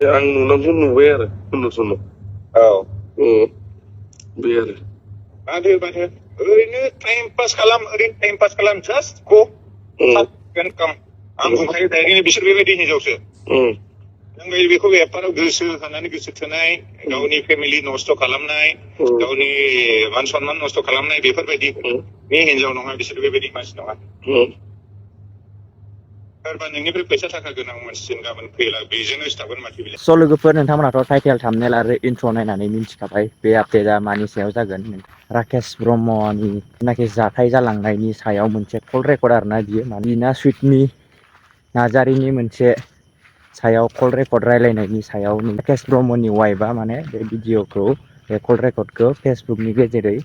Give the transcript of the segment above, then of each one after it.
आं नुनांगौ नुबाय आरो उन्दै समाव बे आरो माथो ओरैनो टाइम पास खालाम जास्ट गो काम आं बुंखायो दायो बिसोर बेबायदि हिनजावसो नों बेखौ एफाराव गोसो होनानै गोसो थोनाय गावनि फेमिलि नस्थ' खालामनाय गावनि मान सन्मान नस्थ' खालामनाय बेफोरबायदि बे हिनजाव नङा बिसोर बेबायदि मानसि नङा सोरबा नोंनिफ्राय फैसा थाखा गोनां मानसिसिम गाबोन फैला बेजोंनो सिथाबगोन माथो बिलाय। स' लोगोफोर नोंथांमोनाथ' टाइटेल थाम्बनेल आरो इन्ट्र' नायनानै मिन्थिखाबाय बे आपडेटआ मानि सायाव जागोन। राकेश ब्रह्मनि नाखि जाथाय जालांनायनि सायाव मोनसे कल रेकर्ड आरोना बियो बिना सुइटनि नार्जारिनि मोनसे सायाव कल रेकर्ड रायलायनायनि सायाव राकेश ब्रह्मनि वाइफआ माने बे भिडिअखौ बे कल रेकर्डखौ फेसबुकनि गेजेरै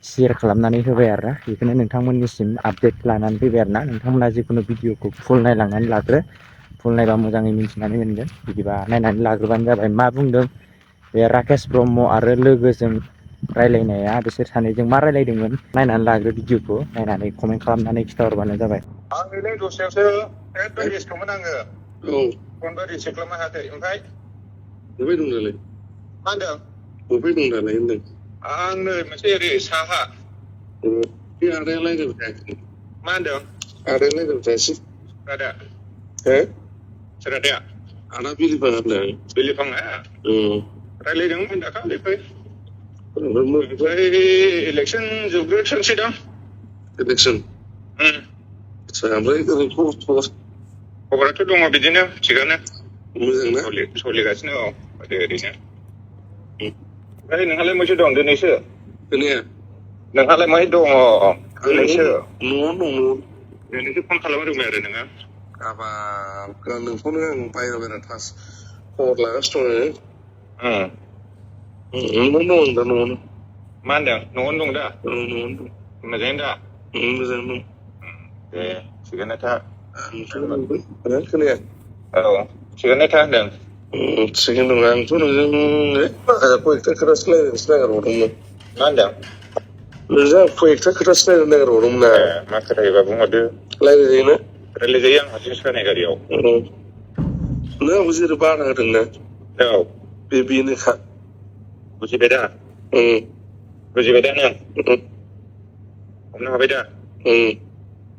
शेयार खालामनानै होबाय आरोना बेखौनो नोंथांमोननिसिम आपडेट लानानै फैबाय आरोना नोंथांमोना जिखुनु भिडिअखौ फुल नायलांनानै लाग्रो फुल नायबा मोजाङै मिन्थिनानै मोनगोन बिदिबा नायनानै लाग्रोबानो जाबाय मा बुंदों बे राकेश ब्रह्म आरो लोगोजों रायलायनाया बिसोर सानैजों मा रायलायदोंमोन नायनानै लाग्रो भिडिअखौ नायनानै कमेन्ट खालामनानै खिथाहरबानो जाबाय। आं नैलाय दस्रायावसो एकदम बेस्थ'मोन आङो फनबो रिसिभ खालामनो हायाखै ओमफ्राय बबे दं दालाय मा होनदों बबे दं दालाय होनदों आं नै मोनसे ओरै साहा बे आदाया लायरायबाय थायाखै मा होनदों आदाया लायरायबाय थायासै आदा सोर आदाया आदा बिलिफां होनदों बिलिफाङा रायलायदोंमोन दाखालि ओमफ्राय इलेक्सन जोबग्रोथोंसै दां इलेक्सन आदसा ओमफ्राय खबराथ' दङ बिदिनो थिगानो मोजां ना सोलिगासिनो ओरैनो ओमफ्राय नोंहालाय माथो दं दिनैसो खोनाया नोंहालाय माहाय दङ दिनैसो न'आवनो दं दिनैसो फन खालामदोंमोन आरो नोङो हाबाब नोंखौनो आं बायह्रा थास खबर लागासिनो दङ न'आवनो दं दा न'आवनो मा होनदों न'आवनो दं दा न'आवनो दं मोजाङैनो दा मोजाङैनो दं दे थिगानो था खोनाया थिगानो था होनदों थिगैनो दं आंथ' नोंजों कयेकथा खोथासो रायज्लायनोसो नागिरबावदोंमोन मा होनदों नोंजों कयेकथा खोथासो रायज्लायनो नागिरबावदोंमोन ना मा खोथायोबा बुंहरदो रायज्लायजायोना रायज्लायजायो आं हारसिंसो फैनाय गारियाव नों आंबो जेरै बादा होदोंना बेनोखा बुजिबाय दा बुजिबाय दा नों हमनो हाबाय दा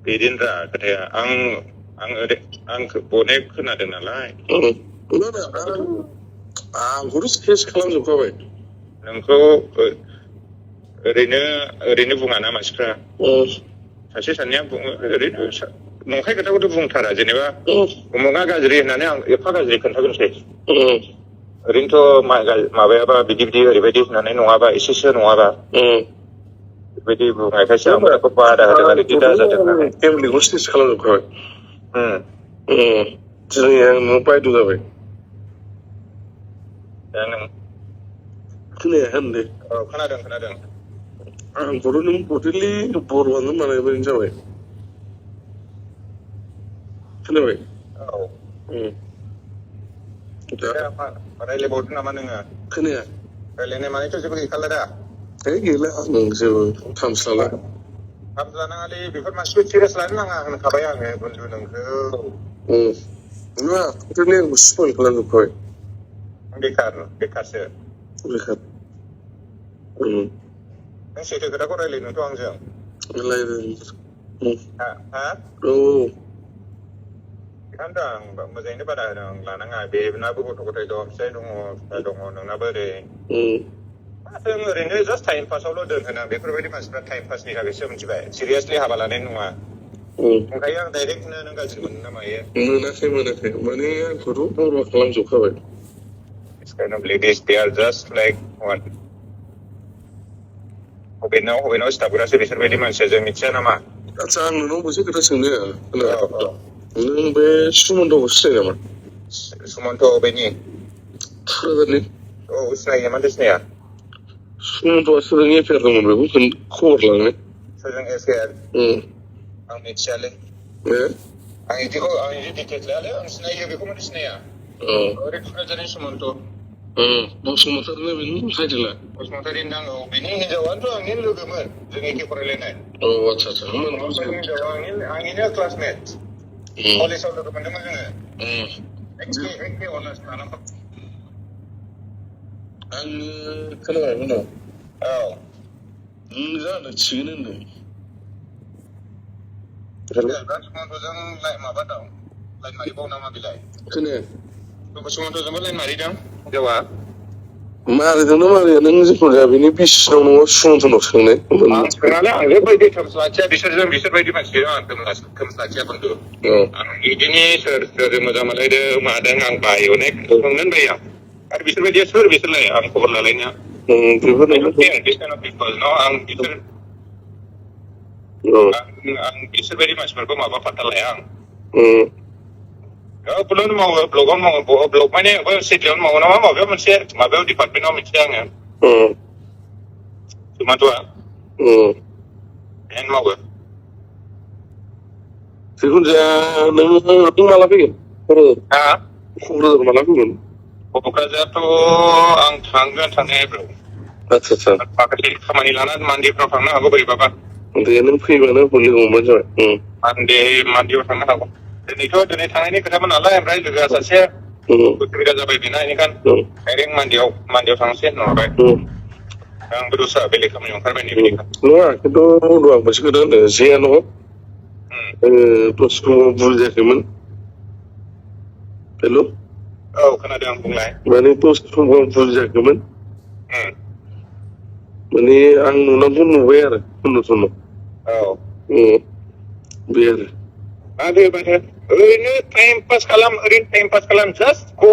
बिदिनोब्रा खोथाया आं अनेक खोनादों नालाय आंखौथ' केस खालामजोबखाबाय नोंखौ ओरैनो बुङाना मानसिफ्रा सासे सानैया बुङो ओरैनो नंखाय खोथाखौथ' बुंथारा जेनेबा उमुगा गाज्रि होननानै आं एफा गाज्रि खोन्थागोनसै ओरैनोथ' माबायाबा बिदि ओरैबायदि होननानै नङाबा एसेसो नङाबा बेबायदि बुंनायखायसो आं बेखौ बादा होदों आरो बिदि दाजाथों होननानै फेमिलिखौ स्टेज खालामजोबखाबाय दिनै आं न'आव बायद' जाबाय दा नों खोनाया होनदे खोनादों आंखौथ' नों टटेलि बर'आनो मानाय बायदि जाबाय खोनाबाय रायलायबावदों नामा नोङो खोनाया रायलायनाय मानिथ' जेबो गैखाला दा गैला आं जेबो थामस्लाला लानाङालै बेफोर मानसिखौ सिरियास लानो नाङा होनखाबाय आङो बन्धु नोंखौ नङा टटेलि आंखौ स्पइल खालामजोबखाबाय बेखारसो बेखार नों सैथो खोथाखौ रायलायनोथ' आंजों बेखायनोथ' आं मोजाङैनो बादा होदों आं लानाङा बेनाबो गथ' गथाय दं फिसाय दङ फिसा दङ नोंनाबो ओरै जों ओरैनो जास्ट टाइम पासावल' दोनहोनां बेफोरबायदि मानसिफ्रा टाइम पासनि थाखायसो मिथिबाय सिरियासलि हाबा लानाय नङा ओंखायनो आं डाइरेक्टनो नों गाज्रि मोनो ना मायो मोनाखै माने आंखौथ' बरबाद खालामजोबखाबाय This kind of ladies, they are just like what? हबेनाव सिथाबग्रासो बिसोरबायदि मानसिया जों मिथिया नामा आदसा आं नोंनाव मोनसे खोथा सोंनो नों बे सुमन्तखौ सिनायो नामा सुमन्त बेनि थुक्राझारनि सिनायो माथो सिनाया सुमन्तआ सोरजों एफेयार दंमोन बेखौ खबर लांनो सोरजों एफेयार आं मिथियालै आं बिदि डिटेल्स लायालै आं सिनायो बेखौ माथो सिनाया ओरै थुक्राझारनि सुमन्त बसुमतारिना बेनि टाइटेला बसुमतारि नांगौ बेनि हिनजावानोथ' आंनि लोगोमोन जों एखे फरायलायनाय आदसा हिनजावा आंनिनो क्लासमेट कलेजाव लोगो मोनदोंमोन जोङो एखे अनार्स लानांगौ आङो खोनाबाय उनाव औ नों जानो थिगैनो होनदों सुमन्तजों माबा दं लाइन मारिबाव नामा बेलाय खोनाया सुमन्तजोंबो लाइन मारिदों हिनजावा मारिदोंना मारिया नों जिखुनु जाया बेनि बिसिनाव नङा सुमन्तनाव सोंनाय आं सोंनानै आं बेबायदि खोमस लाखिया बिसोरबायदि मानसि आं खोमस लाखिया बन्धु आं बिदिनि सोर मोजां मोनलायदों मादों आं बायो अनेक सोंनो बायो आं आरो बिसोरबायदिया सोर बिसोरलाय आं खबर लालायनो आं बिसोरबायदि मानसिफोरखौ माबा फात्ता लाया आं ब्लगावनो मावो ब्लग माने सिटियावनो मावो नामा माबायाव डिपार्टमेन्टआव मिथिया आङो सुमन्तआ बेहायनो मावो जिखुनु जाया नों माला फैगोन क'क्राझार माला फैगोन क'क्राझारथ' आं थांगोन थांनाया आच्छा माखासे खामानि लानानै मान्डेफ्राव थांनो हागौ बोरैबाबा दे नों फैबानो लोगो हमबानो जाबाय मान्डेआव थांनो हागौ दिनै थांनायनि खोथामोन नालाय ओमफ्राय लोगोआ सासे उसुबिदा जाबाय बेना बेनिखायनो डाइरेक्ट मान्डेआव थांसै होनहरबाय आंबो दस्रा बेलेग खामानियाव ओंखारबाय नै नङा खिन्थु आं मोनसे खोथा होनदों जेया नङा दसेखौ बुजियाखैमोन हेल' औ खोनादों आं बुंलाय माने दसे समखौ आं बुजियाखैमोन माने आं नुनांगौ नुबाय आरो सन्न' औ बे आरो माथो ओरैनो टाइम पास खालाम जास्ट गो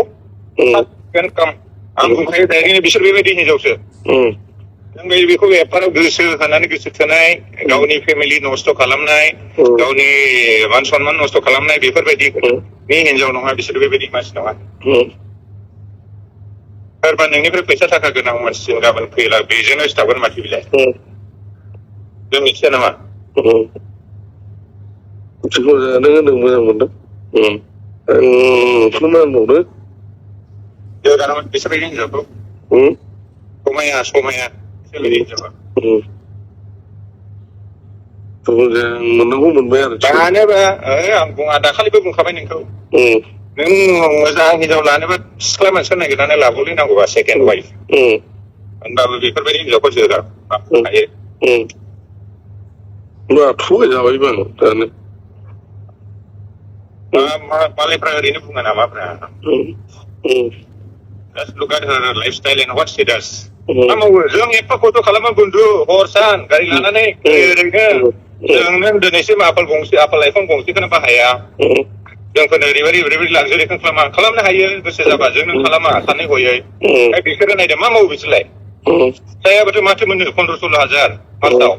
काम आं बुंखायो डाइरेक्टलि बिसोर बेबायदि हिनजावसो नों बेखौ एफाराव गोसो होनानै गोसो थोनाय गावनि फेमिलि नस्थ' खालामनाय गावनि मान सनमान नस्थ' खालामनाय बेफोरबायदि हिनजाव नङा बिसोर बेबायदि मानसि नङा सोरबा नोंनिफ्राय फैसा थाखा गोनां मानसिजों गाबोन फैला बेजोंनो सिथाबगोन माथो बिलाय जों मिथिया नामा जिखुनु जाया नों होनदों मोजां मोनदों आं फोरमायबावदो बिसोरबायदि हिनजावखौ समाया बिसोरबायदि हिनजावा मोननांगौ मोनबाय आरो दानोबा आं बुङा दाखालिबो बुंखाबाय नोंखौ नों मोजां हिनजाव लानोबा सिख्ला मानसिफोर नागिरनानै लाबोलै नांगौबा सेकेन्ड वाइफ होनबाबो बेफोरबायदि हिनजावखौ जोगा हायो थगायजाबायबो आं दानो मालायफ्रा ओरैनो बुङो नामाफ्रा Just look at her lifestyle and what she does. मा मावो जों एफा खस्थ' खालामो बन्धु हर सान गारि लानानै ओरैनो जों दिनैसिम आपेल लाइफां गंसेखौनो बाहाया जोंफोरनो ओरैबायदि लाक्जारिखौ खालामनो हायो गोसो जाबा जों नों खालामा सानै हयै बिसोरो नायदो मा मावो बिसोरलाय जायाबाथ' माथो मोनो 15-16 हाजार मासाव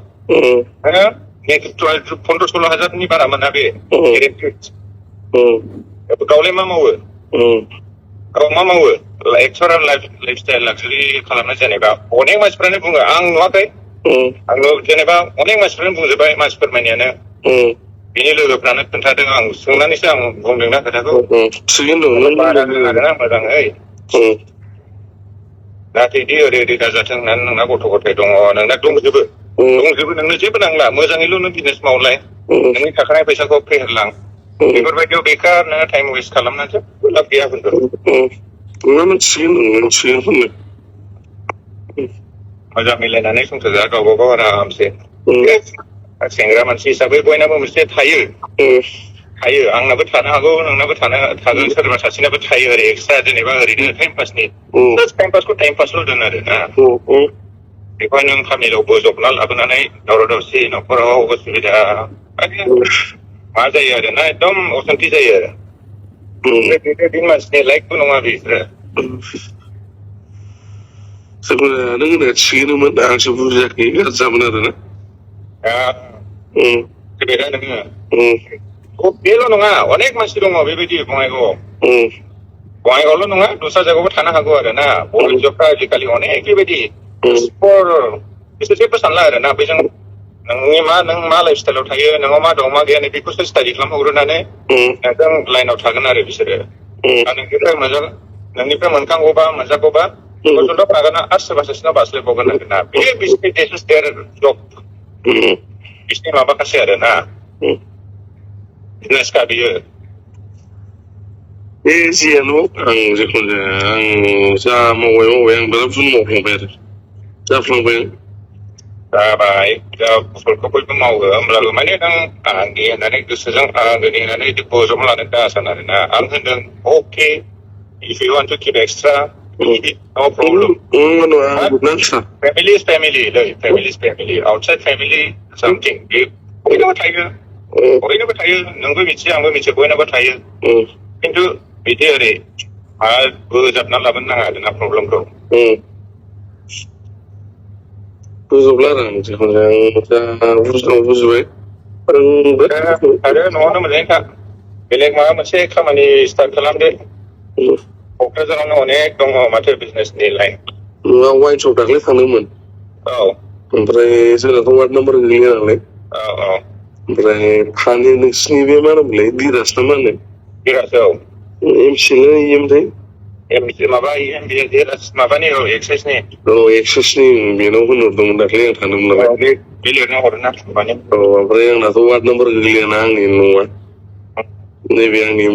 15-16 हाजारनि बारा मोना बे गावलाय मा मावो मा मावो एक्सुरेल लाइफस्टाइल लाक्जारि खालामनाय जेनेबा अनेक मानसिफ्रानो बुङो आं नुवाखै आङो जेनेबा अनेक मानसिफ्रानो बुंजोबबाय मानसि फोरमायनायानो बिनि लोगोफ्रानो खोन्थादों आं सोंनानैसो आं बुंदोंना खोथाखौ मोजाङै नाथाय दि ओरै दाजाथों होननानै नोंना गथ' गथाय दङ नोंना दंजोबो नोंनो जेबो नांला मोजाङैल' नों बिजनेस मावलाय नोंनि थाखानाय फैसाखौ फेहेरलां बेफोरबायदियाव बेखार नोङो टाइम वेस्ट खालामनानैसो लाब गैया होनदों मोजां मिलायनानै संसार जा गावबा गाव आरामसे सेंग्रा मानसि हिसाबै बयनाबो मोनसे थायो आंनाबो थानो हागौ नोंनाबो थागोन सोरबा सासेनाबो थायो आरो एक्सट्रा जेनेबा ओरैनो टाइम पासनि टाइम पासखौ टाइम पासल' दोन आरो ना बेखौहाय नों खामानियाव बोजबना लाबोनानै दावराव दावसि न'खराव उसुबिदा मा जायो आरो ना एकदम असान्थि जायो आरो बे मानसिनि लाइफबो नङा बिसोरो नों होननाया थिगैनोमोन आंसो बुजियाखै गाज्रि जामोन आरो ना नोङो बेल' नङा अनेक मानसि दङ बेबायदि बङाइगावल' नङा दस्रा जायगायावबो थानो हागौ आरो ना बर' हिनजावफ्रा आजिखालि अनेक बेबायदि बिसोर जेबो सानला आरो ना बेजों नों मा लाइफ स्टाइलाव थायो नोंनाव मा दं मा गैया बेखौसो स्टाडि खालामहरग्रोनानै नोंजों लाइनाव थागोन आरो बिसोरो नोंनिफ्राय मोनखांगौबा मोनजागौबा गथ'ल' थागोन आरो सोरबा सासेनाव बास्लायबावगोन आरो ना बेयो बिसोरनि जब बिसोरनि माबाखासै आरो ना बिजनेसखा बियो बे जियानो आं जिखुनु जाया आं जा मावबाय आं बिराद बुरजा मावफ्लांबाय आरो जाफ्लांबाय जाबाय दा फसलखौ बयबो मावो होमब्लाबो माने नों आंनि होननानै गोसोजों आंनि होननानै बजबना लानो दासान आरोना आं होनदों अके if you want to keep extra no problem family is family family is family outside family something बे बयनाबो थायो नोंबो मिथियो आंबो मिथियो बयनाबो थायो खिन्थु बिदि ओरै बोजाबना लाबोनो नाङा आरोना प्रब्लेमखौ बुजोबला आरो आं जिखुनु जाया आं बुजिबाय आरो न'आवनो मोजाङै था बेलेग माबा मोनसे खामानि स्टार्ट खालामदो क'क्राझारावनो अनेक दङ माथो बिजनेसनि लाइन वाइन शप दाख्लै थांदोंमोन ओमफ्राय जोंनाथ' वार्ड नाम्बार गैया नालाय ओमफ्राय फानि नोंसिनि बे मा होनोमोनलाय दिराज ना मा होनो दिराज एमसिना इएमथाय माबा माबानि एक्साइसनि एक्साइसनि बेनाव होनहरदोंमोन दाख्लै आं थांदोंमोन नालाय बे लिरना हरोना ओमफ्राय आंनाथ' वार्ड नाम्बार गोग्लैयाना आंनि न'आ नैबे आंनि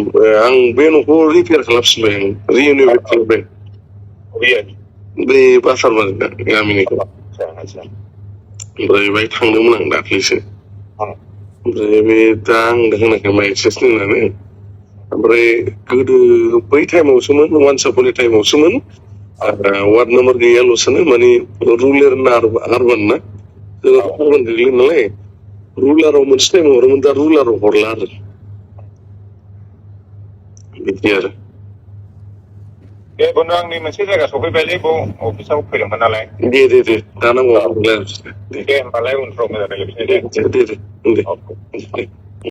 आं बे न'खौ रिपेयार खालामफिनबाय आं रिनिउवेट खालामबाय बै बासार गामिनिखौ ओमफ्राय बाहाय थांदोंमोन आं दाख्लैसो ओमफ्राय बे दा आं होनाखै मा एक्साइसनि होननानै ओमफ्राय गोदो बै टाइमावसोमोन वान्स आपनि टाइमावसोमोन वार्ड नाम्बार गैयाल'सोनो माने रुरेल ना आरबान ना जोंनाथ' आरबान गोग्लैयो नालाय रुलाराव मोनसे टाइमाव हरोमोन दा रुलाराव हरला आरो बिदि आरो दे बुनु आंनि मोनसे जायगा सफैबायलै बाव अफिसाव फैदोंमोन नालाय दे दा नांगौ दे होमबालाय उनफ्राव मोजां रायज्लायफिनसै दे